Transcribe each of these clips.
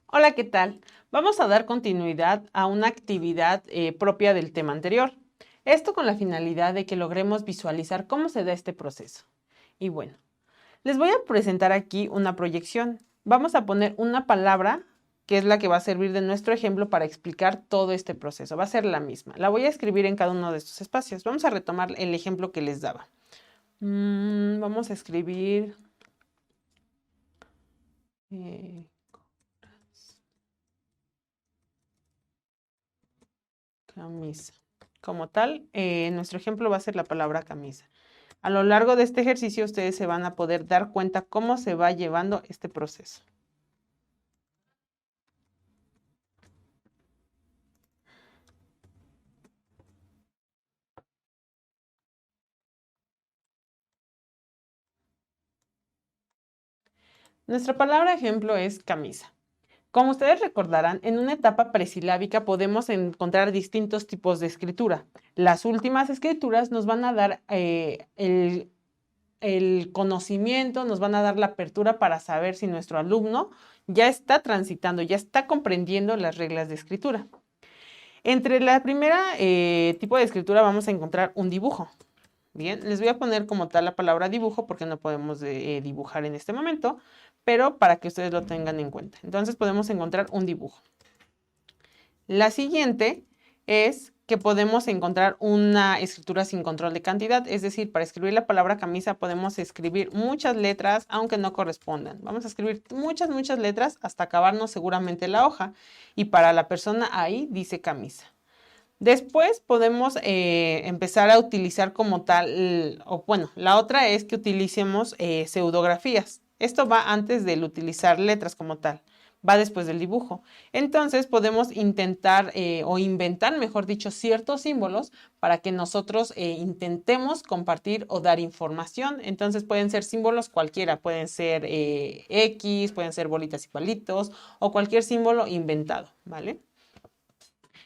Hola, ¿qué tal? Vamos a dar continuidad a una actividad propia del tema anterior. Esto con la finalidad de que logremos visualizar cómo se da este proceso. Y bueno, les voy a presentar aquí una proyección. Vamos a poner una palabra que es la que va a servir de nuestro ejemplo para explicar todo este proceso. Va a ser la misma. La voy a escribir en cada uno de estos espacios. Vamos a retomar el ejemplo que les daba. Vamos a escribir... camisa. Como tal, nuestro ejemplo va a ser la palabra camisa. A lo largo de este ejercicio ustedes se van a poder dar cuenta cómo se va llevando este proceso. Nuestra palabra ejemplo es camisa. Como ustedes recordarán, en una etapa presilábica podemos encontrar distintos tipos de escritura. Las últimas escrituras nos van a dar el conocimiento, nos van a dar la apertura para saber si nuestro alumno ya está transitando, ya está comprendiendo las reglas de escritura. Entre la primera tipo de escritura vamos a encontrar un dibujo. Bien, les voy a poner como tal la palabra dibujo porque no podemos dibujar en este momento, pero para que ustedes lo tengan en cuenta. Entonces podemos encontrar un dibujo. La siguiente es que podemos encontrar una escritura sin control de cantidad, es decir, para escribir la palabra camisa podemos escribir muchas letras aunque no correspondan. Vamos a escribir muchas letras hasta acabarnos seguramente la hoja y para la persona ahí dice camisa. Después podemos empezar a utilizar como tal, la otra es que utilicemos pseudografías. Esto va antes del utilizar letras como tal, va después del dibujo. Entonces podemos intentar o inventar, mejor dicho, ciertos símbolos para que nosotros intentemos compartir o dar información. Entonces pueden ser símbolos cualquiera, pueden ser X, pueden ser bolitas y palitos o cualquier símbolo inventado, ¿vale?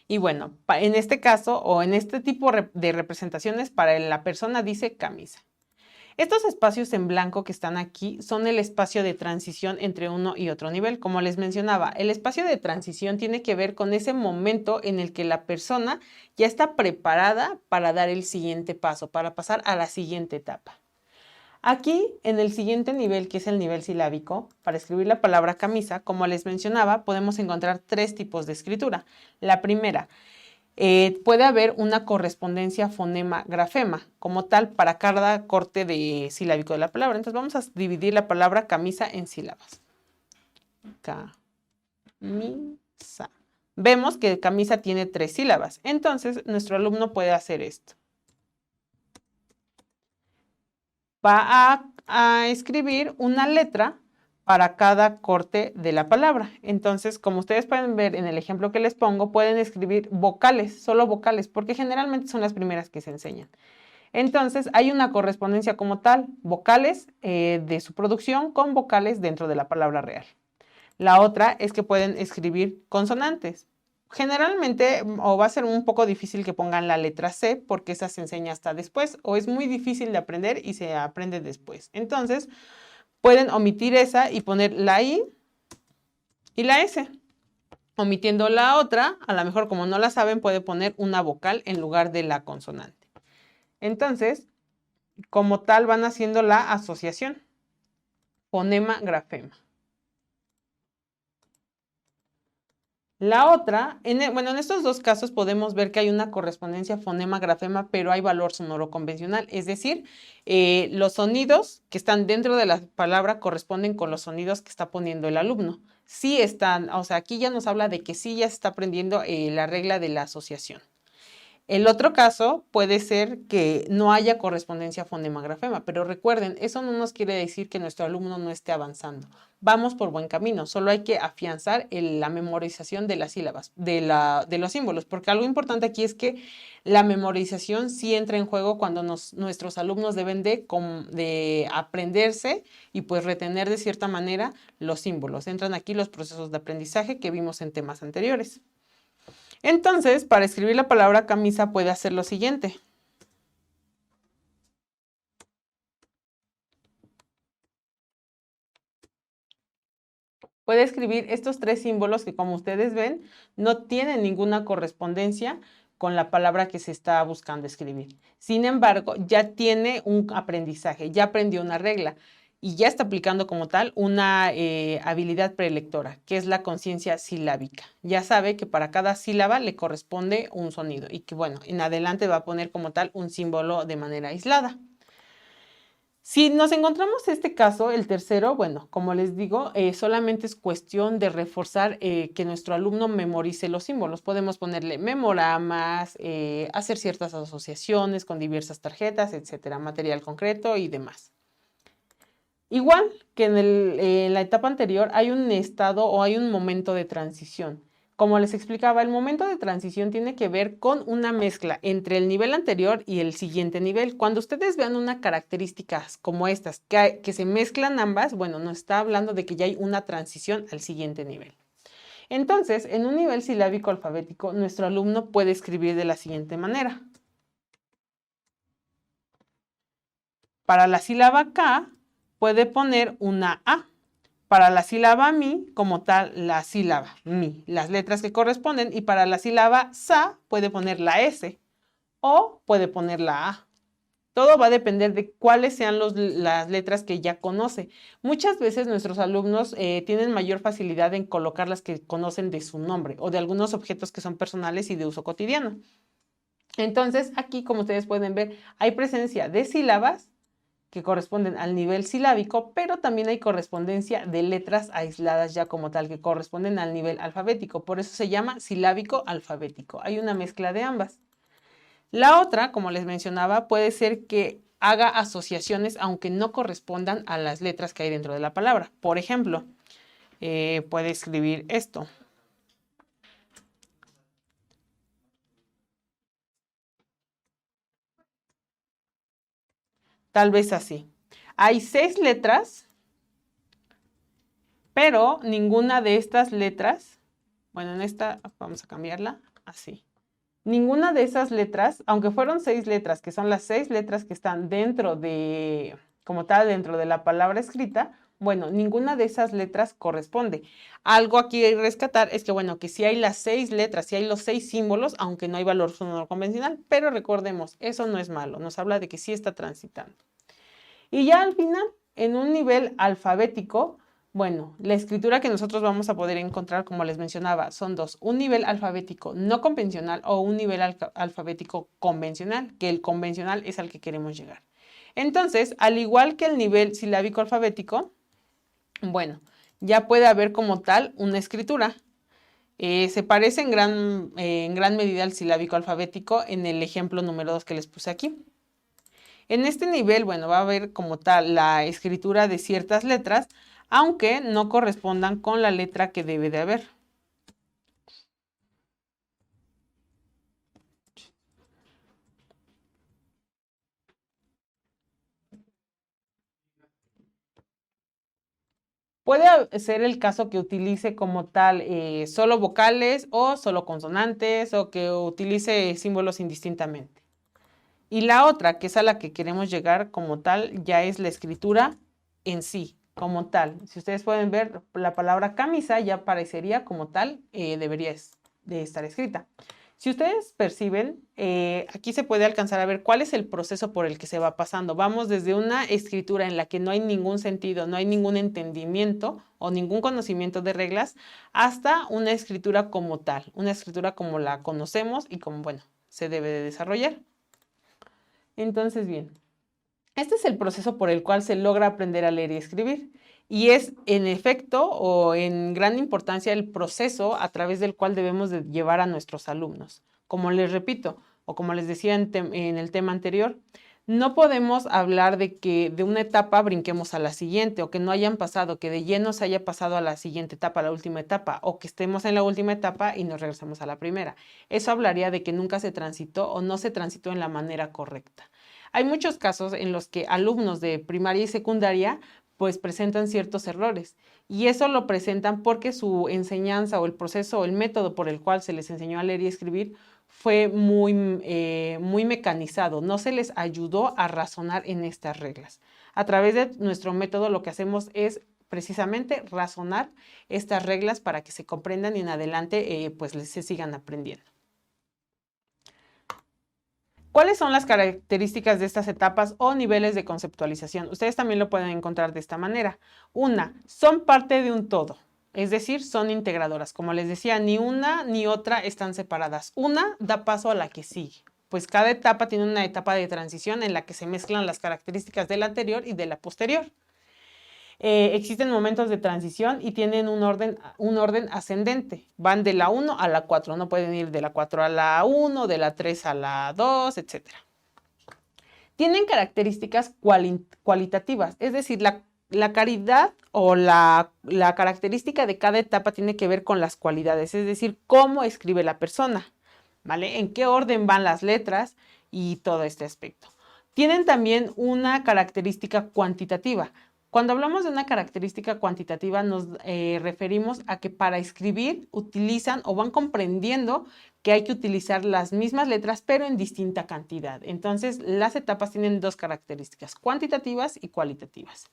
Y bueno, en este caso o en este tipo de representaciones para la persona dice camisa. Estos espacios en blanco que están aquí son el espacio de transición entre uno y otro nivel. Como les mencionaba, el espacio de transición tiene que ver con ese momento en el que la persona ya está preparada para dar el siguiente paso, para pasar a la siguiente etapa. Aquí, en el siguiente nivel, que es el nivel silábico, para escribir la palabra camisa, como les mencionaba, podemos encontrar tres tipos de escritura. La primera, puede haber una correspondencia fonema-grafema, como tal, para cada corte de silábico de la palabra. Entonces vamos a dividir la palabra camisa en sílabas. Camisa. Vemos que camisa tiene 3 sílabas. Entonces, nuestro alumno puede hacer esto. Va a escribir una letra para cada corte de la palabra. Entonces, como ustedes pueden ver en el ejemplo que les pongo, pueden escribir vocales, solo vocales, porque generalmente son las primeras que se enseñan. Entonces, hay una correspondencia como tal, vocales de su producción con vocales dentro de la palabra real. La otra es que pueden escribir consonantes. Generalmente o va a ser un poco difícil que pongan la letra C porque esa se enseña hasta después o es muy difícil de aprender y se aprende después. Entonces, pueden omitir esa y poner la I y la S. Omitiendo la otra, a lo mejor como no la saben, puede poner una vocal en lugar de la consonante. Entonces, como tal, van haciendo la asociación. Fonema-grafema. La otra, en estos dos casos podemos ver que hay una correspondencia fonema-grafema, pero hay valor sonoro convencional, es decir, los sonidos que están dentro de la palabra corresponden con los sonidos que está poniendo el alumno. Sí están, o sea, aquí ya nos habla de que sí ya se está aprendiendo la regla de la asociación. El otro caso puede ser que no haya correspondencia fonema-grafema, pero recuerden, eso no nos quiere decir que nuestro alumno no esté avanzando. Vamos por buen camino, solo hay que afianzar la memorización de las sílabas, de los símbolos, porque algo importante aquí es que la memorización sí entra en juego cuando nuestros alumnos deben de aprenderse y pues retener de cierta manera los símbolos. Entran aquí los procesos de aprendizaje que vimos en temas anteriores. Entonces, para escribir la palabra camisa puede hacer lo siguiente. puede escribir estos 3 símbolos que, como ustedes ven, no tienen ninguna correspondencia con la palabra que se está buscando escribir. Sin embargo, ya tiene un aprendizaje, ya aprendió una regla y ya está aplicando como tal una habilidad prelectora, que es la conciencia silábica. Ya sabe que para cada sílaba le corresponde un sonido y que, bueno, en adelante va a poner como tal un símbolo de manera aislada. Si nos encontramos este caso, el tercero, bueno, como les digo, solamente es cuestión de reforzar que nuestro alumno memorice los símbolos. Podemos ponerle memoramas, hacer ciertas asociaciones con diversas tarjetas, etcétera, material concreto y demás. Igual que en la etapa anterior, hay un estado o hay un momento de transición. Como les explicaba, el momento de transición tiene que ver con una mezcla entre el nivel anterior y el siguiente nivel. Cuando ustedes vean una característica como estas, que se mezclan ambas, bueno, nos está hablando de que ya hay una transición al siguiente nivel. Entonces, en un nivel silábico alfabético, nuestro alumno puede escribir de la siguiente manera. Para la sílaba K, puede poner una A. Para la sílaba mi, como tal, la sílaba mi, las letras que corresponden, y para la sílaba sa puede poner la S o puede poner la A. Todo va a depender de cuáles sean las letras que ya conoce. Muchas veces nuestros alumnos tienen mayor facilidad en colocar las que conocen de su nombre o de algunos objetos que son personales y de uso cotidiano. Entonces, aquí, como ustedes pueden ver, hay presencia de sílabas que corresponden al nivel silábico, pero también hay correspondencia de letras aisladas ya como tal, que corresponden al nivel alfabético. Por eso se llama silábico alfabético. Hay una mezcla de ambas. La otra, como les mencionaba, puede ser que haga asociaciones aunque no correspondan a las letras que hay dentro de la palabra. Por ejemplo, puede escribir esto. Tal vez así. Hay 6 letras, pero ninguna de estas letras, bueno, en esta vamos a cambiarla así. Ninguna de esas letras, aunque fueron 6 letras, que son las 6 letras que están dentro de, como tal, dentro de la palabra escrita, bueno, ninguna de esas letras corresponde. Algo aquí a rescatar es que, bueno, que sí hay las 6 letras, sí hay los 6 símbolos, aunque no hay valor sonoro convencional, pero recordemos, eso no es malo, nos habla de que sí está transitando. Y ya al final, en un nivel alfabético, bueno, la escritura que nosotros vamos a poder encontrar, como les mencionaba, son dos. Un nivel alfabético no convencional o un nivel alfabético convencional, que el convencional es al que queremos llegar. Entonces, al igual que el nivel silábico alfabético, bueno, ya puede haber como tal una escritura. Se parece en gran medida al silábico alfabético en el ejemplo número 2 que les puse aquí. En este nivel, bueno, va a haber como tal la escritura de ciertas letras, aunque no correspondan con la letra que debe de haber. Puede ser el caso que utilice como tal solo vocales o solo consonantes o que utilice símbolos indistintamente. Y la otra, que es a la que queremos llegar como tal, ya es la escritura en sí, como tal. Si ustedes pueden ver, la palabra camisa ya parecería como tal, debería de estar escrita. Si ustedes perciben, aquí se puede alcanzar a ver cuál es el proceso por el que se va pasando. Vamos desde una escritura en la que no hay ningún sentido, no hay ningún entendimiento o ningún conocimiento de reglas, hasta una escritura como tal, una escritura como la conocemos y como, bueno, se debe de desarrollar. Entonces, bien, este es el proceso por el cual se logra aprender a leer y escribir. Y es en efecto o en gran importancia el proceso a través del cual debemos de llevar a nuestros alumnos. Como les repito, o como les decía en el tema anterior, no podemos hablar de que de una etapa brinquemos a la siguiente o que no hayan pasado, que de lleno se haya pasado a la siguiente etapa, a la última etapa, o que estemos en la última etapa y nos regresamos a la primera. Eso hablaría de que nunca se transitó o no se transitó en la manera correcta. Hay muchos casos en los que alumnos de primaria y secundaria pues presentan ciertos errores y eso lo presentan porque su enseñanza o el proceso o el método por el cual se les enseñó a leer y escribir fue muy mecanizado, no se les ayudó a razonar en estas reglas. A través de nuestro método lo que hacemos es precisamente razonar estas reglas para que se comprendan y en adelante pues se sigan aprendiendo. ¿Cuáles son las características de estas etapas o niveles de conceptualización? Ustedes también lo pueden encontrar de esta manera. Una, son parte de un todo, es decir, son integradoras. Como les decía, ni una ni otra están separadas. Una da paso a la que sigue, pues cada etapa tiene una etapa de transición en la que se mezclan las características de la anterior y de la posterior. Existen momentos de transición y tienen un orden ascendente. Van de la 1 a la 4. No pueden ir de la 4 a la 1, de la 3 a la 2, etc. Tienen características cualitativas, es decir, la calidad o la característica de cada etapa tiene que ver con las cualidades, es decir, cómo escribe la persona, ¿vale? En qué orden van las letras y todo este aspecto. Tienen también una característica cuantitativa. Cuando hablamos de una característica cuantitativa nos referimos a que para escribir utilizan o van comprendiendo que hay que utilizar las mismas letras pero en distinta cantidad. Entonces las etapas tienen dos características, cuantitativas y cualitativas.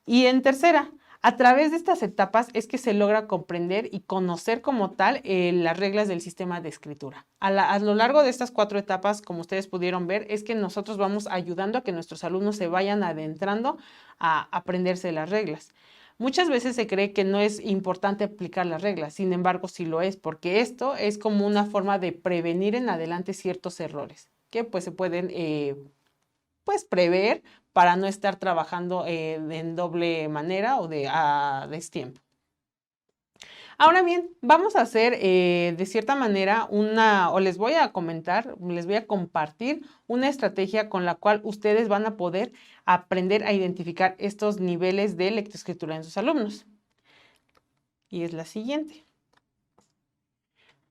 Y en tercera, a través de estas etapas es que se logra comprender y conocer como tal las reglas del sistema de escritura. A lo largo de estas 4 etapas, como ustedes pudieron ver, es que nosotros vamos ayudando a que nuestros alumnos se vayan adentrando a aprenderse las reglas. Muchas veces se cree que no es importante aplicar las reglas, sin embargo sí lo es, porque esto es como una forma de prevenir en adelante ciertos errores que pues se pueden prever para no estar trabajando en doble manera o a destiempo. Ahora bien, vamos a hacer de cierta manera les voy a comentar, les voy a compartir una estrategia con la cual ustedes van a poder aprender a identificar estos niveles de lectoescritura en sus alumnos. Y es la siguiente.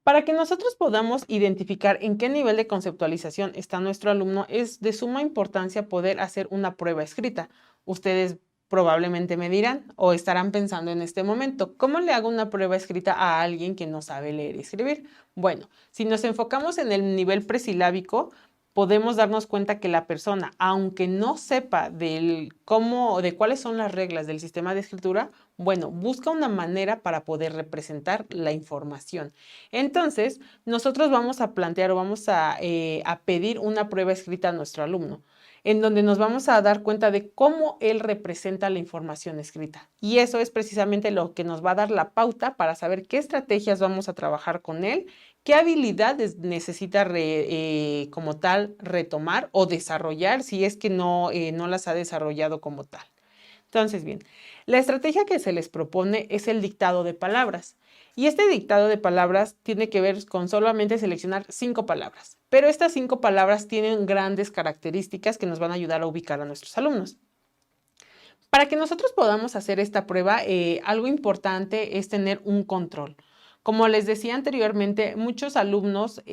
Para que nosotros podamos identificar en qué nivel de conceptualización está nuestro alumno, es de suma importancia poder hacer una prueba escrita. Ustedes probablemente me dirán o estarán pensando en este momento, ¿cómo le hago una prueba escrita a alguien que no sabe leer y escribir? Bueno, si nos enfocamos en el nivel presilábico, podemos darnos cuenta que la persona, aunque no sepa de cuáles son las reglas del sistema de escritura, bueno, busca una manera para poder representar la información. Entonces, nosotros vamos a plantear o vamos a pedir una prueba escrita a nuestro alumno, en donde nos vamos a dar cuenta de cómo él representa la información escrita. Y eso es precisamente lo que nos va a dar la pauta para saber qué estrategias vamos a trabajar con él, qué habilidades necesita como tal retomar o desarrollar si es que no las ha desarrollado como tal. Entonces, bien, la estrategia que se les propone es el dictado de palabras. Y este dictado de palabras tiene que ver con solamente seleccionar 5 palabras. Pero estas 5 palabras tienen grandes características que nos van a ayudar a ubicar a nuestros alumnos. Para que nosotros podamos hacer esta prueba, algo importante es tener un control. Como les decía anteriormente, muchos alumnos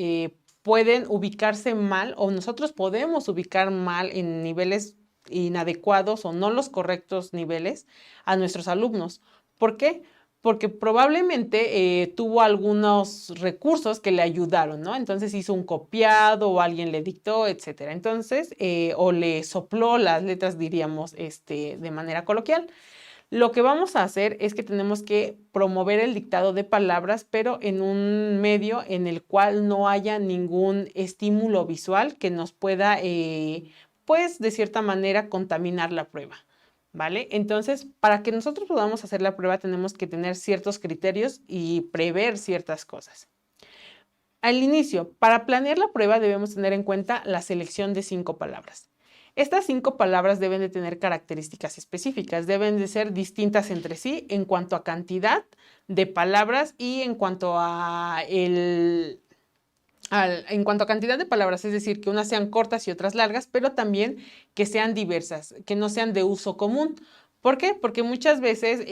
pueden ubicarse mal o nosotros podemos ubicar mal en niveles inadecuados o no los correctos niveles a nuestros alumnos. ¿Por qué? Porque probablemente tuvo algunos recursos que le ayudaron, ¿no? Entonces hizo un copiado o alguien le dictó, etcétera. Entonces, o le sopló las letras, diríamos, de manera coloquial. Lo que vamos a hacer es que tenemos que promover el dictado de palabras, pero en un medio en el cual no haya ningún estímulo visual que nos pueda, pues, de cierta manera, contaminar la prueba, ¿vale? Entonces, para que nosotros podamos hacer la prueba, tenemos que tener ciertos criterios y prever ciertas cosas. Al inicio, para planear la prueba debemos tener en cuenta la selección de 5 palabras. Estas 5 palabras deben de tener características específicas, deben de ser distintas entre sí en cuanto a cantidad de palabras y en cuanto a cantidad de palabras, es decir, que unas sean cortas y otras largas, pero también que sean diversas, que no sean de uso común. ¿Por qué? Porque muchas veces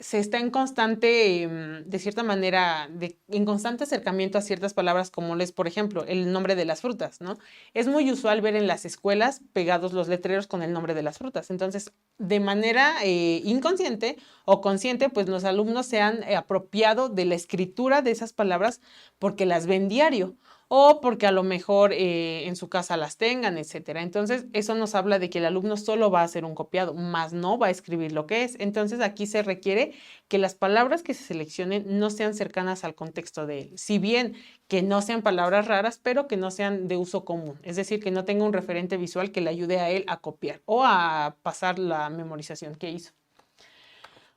se está en constante, de cierta manera, en constante acercamiento a ciertas palabras como por ejemplo, el nombre de las frutas, ¿no? Es muy usual ver en las escuelas pegados los letreros con el nombre de las frutas. Entonces, de manera inconsciente o consciente, pues los alumnos se han apropiado de la escritura de esas palabras porque las ven diario. o porque a lo mejor en su casa las tengan, etcétera. Entonces, eso nos habla de que el alumno solo va a hacer un copiado, más no va a escribir lo que es. Entonces, aquí se requiere que las palabras que se seleccionen no sean cercanas al contexto de él. Si bien que no sean palabras raras, pero que no sean de uso común. Es decir, que no tenga un referente visual que le ayude a él a copiar o a pasar la memorización que hizo.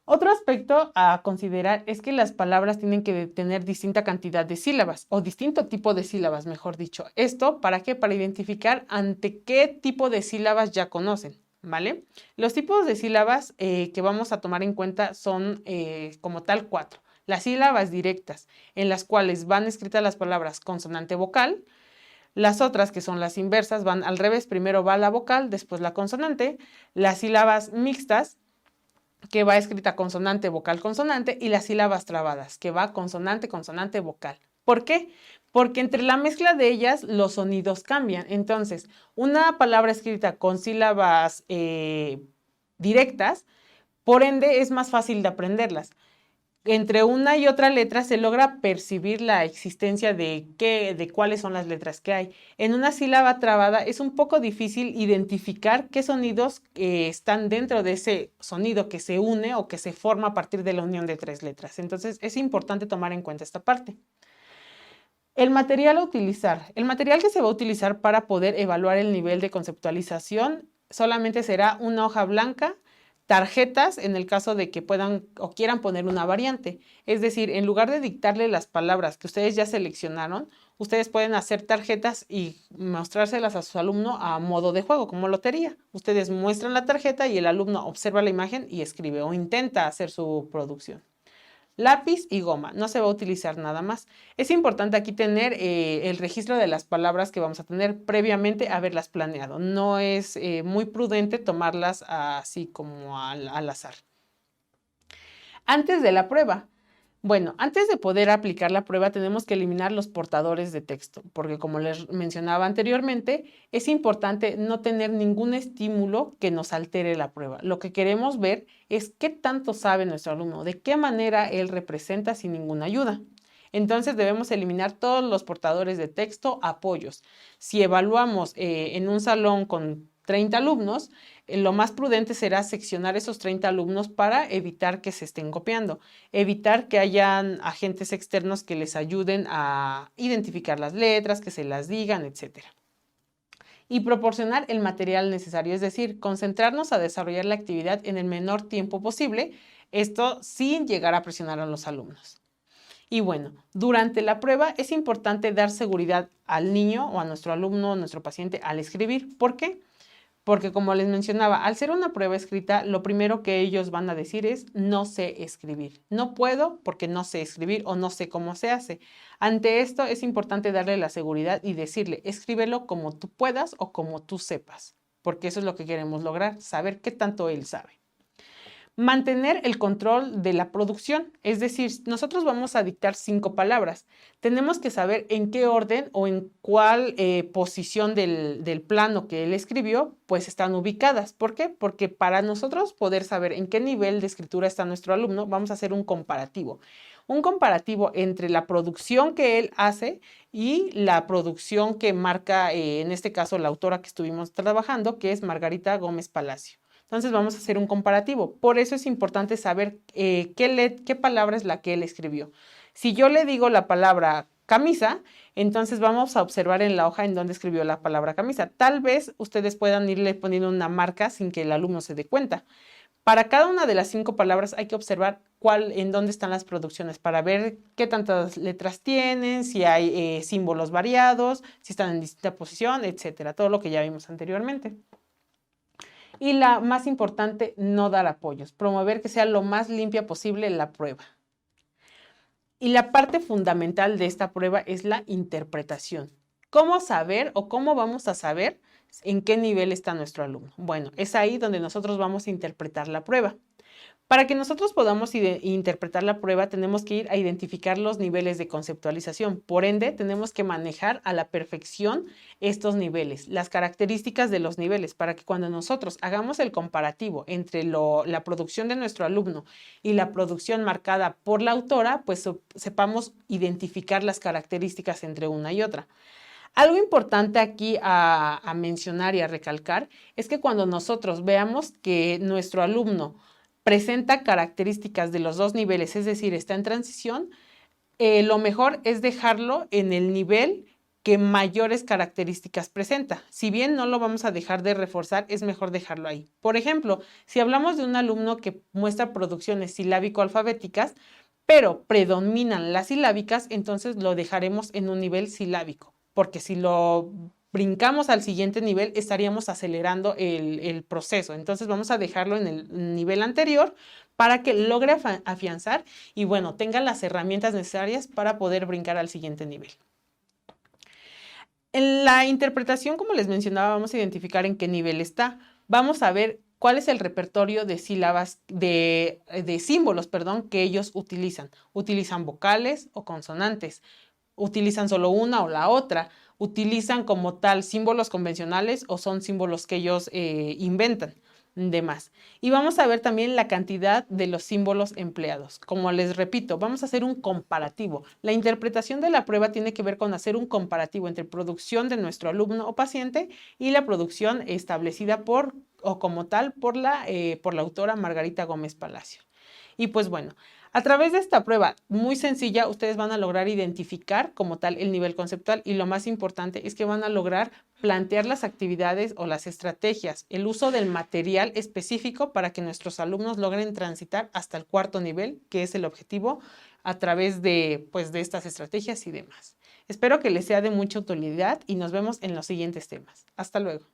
Otro aspecto a considerar es que las palabras tienen que tener distinta cantidad de sílabas o distinto tipo de sílabas, mejor dicho. ¿Esto para qué? Para identificar ante qué tipo de sílabas ya conocen, ¿vale? Los tipos de sílabas que vamos a tomar en cuenta son como tal 4. Las sílabas directas, en las cuales van escritas las palabras consonante-vocal. Las otras, que son las inversas, van al revés. Primero va la vocal, después la consonante. Las sílabas mixtas, que va escrita consonante, vocal, consonante, y las sílabas trabadas, que va consonante, consonante, vocal. ¿Por qué? Porque entre la mezcla de ellas los sonidos cambian. Entonces, una palabra escrita con sílabas directas, por ende, es más fácil de aprenderlas. Entre una y otra letra se logra percibir la existencia de cuáles son las letras que hay. En una sílaba trabada es un poco difícil identificar qué sonidos están dentro de ese sonido que se une o que se forma a partir de la unión de 3 letras. Entonces es importante tomar en cuenta esta parte. El material a utilizar. El material que se va a utilizar para poder evaluar el nivel de conceptualización solamente será una hoja blanca, tarjetas en el caso de que puedan o quieran poner una variante. Es decir, en lugar de dictarle las palabras que ustedes ya seleccionaron, ustedes pueden hacer tarjetas y mostrárselas a su alumno a modo de juego, como lotería. Ustedes muestran la tarjeta y el alumno observa la imagen y escribe o intenta hacer su producción. Lápiz y goma, no se va a utilizar nada más. Es importante aquí tener el registro de las palabras que vamos a tener previamente haberlas planeado. No es muy prudente tomarlas así como al azar. Antes de la prueba. Bueno, antes de poder aplicar la prueba tenemos que eliminar los portadores de texto, porque como les mencionaba anteriormente, es importante no tener ningún estímulo que nos altere la prueba. Lo que queremos ver es qué tanto sabe nuestro alumno, de qué manera él representa sin ninguna ayuda. Entonces debemos eliminar todos los portadores de texto, apoyos. Si evaluamos en un salón con 30 alumnos, lo más prudente será seccionar esos 30 alumnos para evitar que se estén copiando, evitar que hayan agentes externos que les ayuden a identificar las letras, que se las digan, etc. Y proporcionar el material necesario, es decir, concentrarnos a desarrollar la actividad en el menor tiempo posible, esto sin llegar a presionar a los alumnos. Y bueno, durante la prueba es importante dar seguridad al niño o a nuestro alumno, a nuestro paciente al escribir. ¿Por qué? Porque como les mencionaba, al ser una prueba escrita, lo primero que ellos van a decir es no sé escribir. No puedo porque no sé escribir o no sé cómo se hace. Ante esto es importante darle la seguridad y decirle escríbelo como tú puedas o como tú sepas, porque eso es lo que queremos lograr, saber qué tanto él sabe. Mantener el control de la producción, es decir, nosotros vamos a dictar 5 palabras. Tenemos que saber en qué orden o en cuál posición del plano que él escribió, pues están ubicadas. ¿Por qué? Porque para nosotros poder saber en qué nivel de escritura está nuestro alumno, vamos a hacer un comparativo. Un comparativo entre la producción que él hace y la producción que marca, en este caso, la autora que estuvimos trabajando, que es Margarita Gómez Palacio. Entonces vamos a hacer un comparativo. Por eso es importante saber qué palabra es la que él escribió. Si yo le digo la palabra camisa, entonces vamos a observar en la hoja en donde escribió la palabra camisa. Tal vez ustedes puedan irle poniendo una marca sin que el alumno se dé cuenta. Para cada una de las 5 palabras hay que observar en dónde están las producciones para ver qué tantas letras tienen, si hay símbolos variados, si están en distinta posición, etcétera. Todo lo que ya vimos anteriormente. Y la más importante, no dar apoyos, promover que sea lo más limpia posible la prueba. Y la parte fundamental de esta prueba es la interpretación. ¿Cómo saber o cómo vamos a saber en qué nivel está nuestro alumno? Bueno, es ahí donde nosotros vamos a interpretar la prueba. Para que nosotros podamos interpretar la prueba, tenemos que ir a identificar los niveles de conceptualización. Por ende, tenemos que manejar a la perfección estos niveles, las características de los niveles, para que cuando nosotros hagamos el comparativo entre la producción de nuestro alumno y la producción marcada por la autora, pues sepamos identificar las características entre una y otra. Algo importante aquí a mencionar y a recalcar es que cuando nosotros veamos que nuestro alumno presenta características de los dos niveles, es decir, está en transición, lo mejor es dejarlo en el nivel que mayores características presenta. Si bien no lo vamos a dejar de reforzar, es mejor dejarlo ahí. Por ejemplo, si hablamos de un alumno que muestra producciones silábico-alfabéticas, pero predominan las silábicas, entonces lo dejaremos en un nivel silábico, porque si lo brincamos al siguiente nivel, estaríamos acelerando el proceso. Entonces vamos a dejarlo en el nivel anterior para que logre afianzar y bueno, tenga las herramientas necesarias para poder brincar al siguiente nivel. En la interpretación, como les mencionaba, vamos a identificar en qué nivel está. Vamos a ver cuál es el repertorio de sílabas, de símbolos, perdón, que ellos utilizan. ¿Utilizan vocales o consonantes? ¿Utilizan solo una o la otra? ¿Utilizan como tal símbolos convencionales o son símbolos que ellos inventan? Demás. Y vamos a ver también la cantidad de los símbolos empleados. Como les repito, vamos a hacer un comparativo. La interpretación de la prueba tiene que ver con hacer un comparativo entre producción de nuestro alumno o paciente y la producción establecida por o como tal por la autora Margarita Gómez Palacio. Y pues bueno, a través de esta prueba muy sencilla, ustedes van a lograr identificar como tal el nivel conceptual y lo más importante es que van a lograr plantear las actividades o las estrategias, el uso del material específico para que nuestros alumnos logren transitar hasta el cuarto nivel, que es el objetivo a través de, pues, de estas estrategias y demás. Espero que les sea de mucha utilidad y nos vemos en los siguientes temas. Hasta luego.